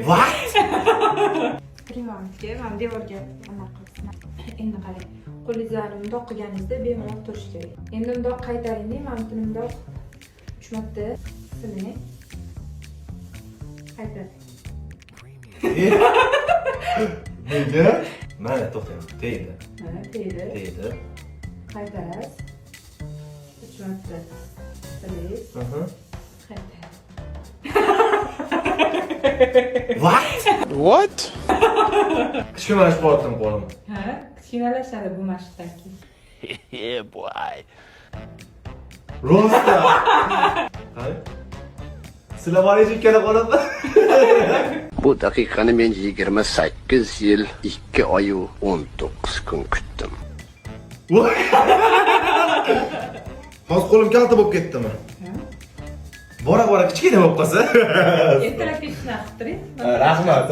What? Primanka, men devorga nima qilsam. Endi qarang. Qo'lingizni mundoq qilganingizda bemalol turish kerak. Endi mundoq qaytaringda, men buni mundoq 3 marta siling. Qaytaring. Nega? Mana to'xtang. Tegdi. Mana tegdi. Tegdi. Qaytarasiz. 3 marta siling. Qaytaring. What? Kichkinalashib qoldim qo'lim. Ha, kichkinalashadi bu mashqdan keyin. Yeah, boy. Rosta. Qani? Sizlar boringiz ikkala qoladi. Bu daqiqani men 28 yil 2 oy 19 kun kutdim. Hozir qo'lim kalta bo'lib ketdimi? Bora kichkina bo'lib qolsa. Ertalab kechqurun qilib turing. Rahmat.